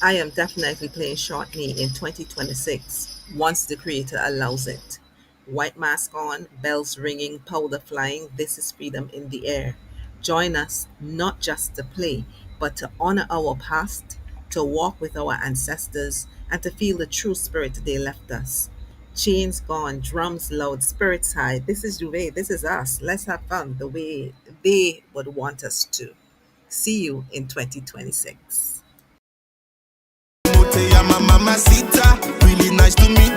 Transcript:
I am definitely playing Shortknee in 2026 once the creator allows it. White mask on, bells ringing, powder flying, this is freedom in the air. Join us not just to play, but to honor our past, to walk with our ancestors, and to feel the true spirit they left us. Chains gone, drums loud, spirits high. This is Juve, this is us. Let's have fun the way they would want us to. See you in 2026. Mote ya mama mamacita, really nice to meet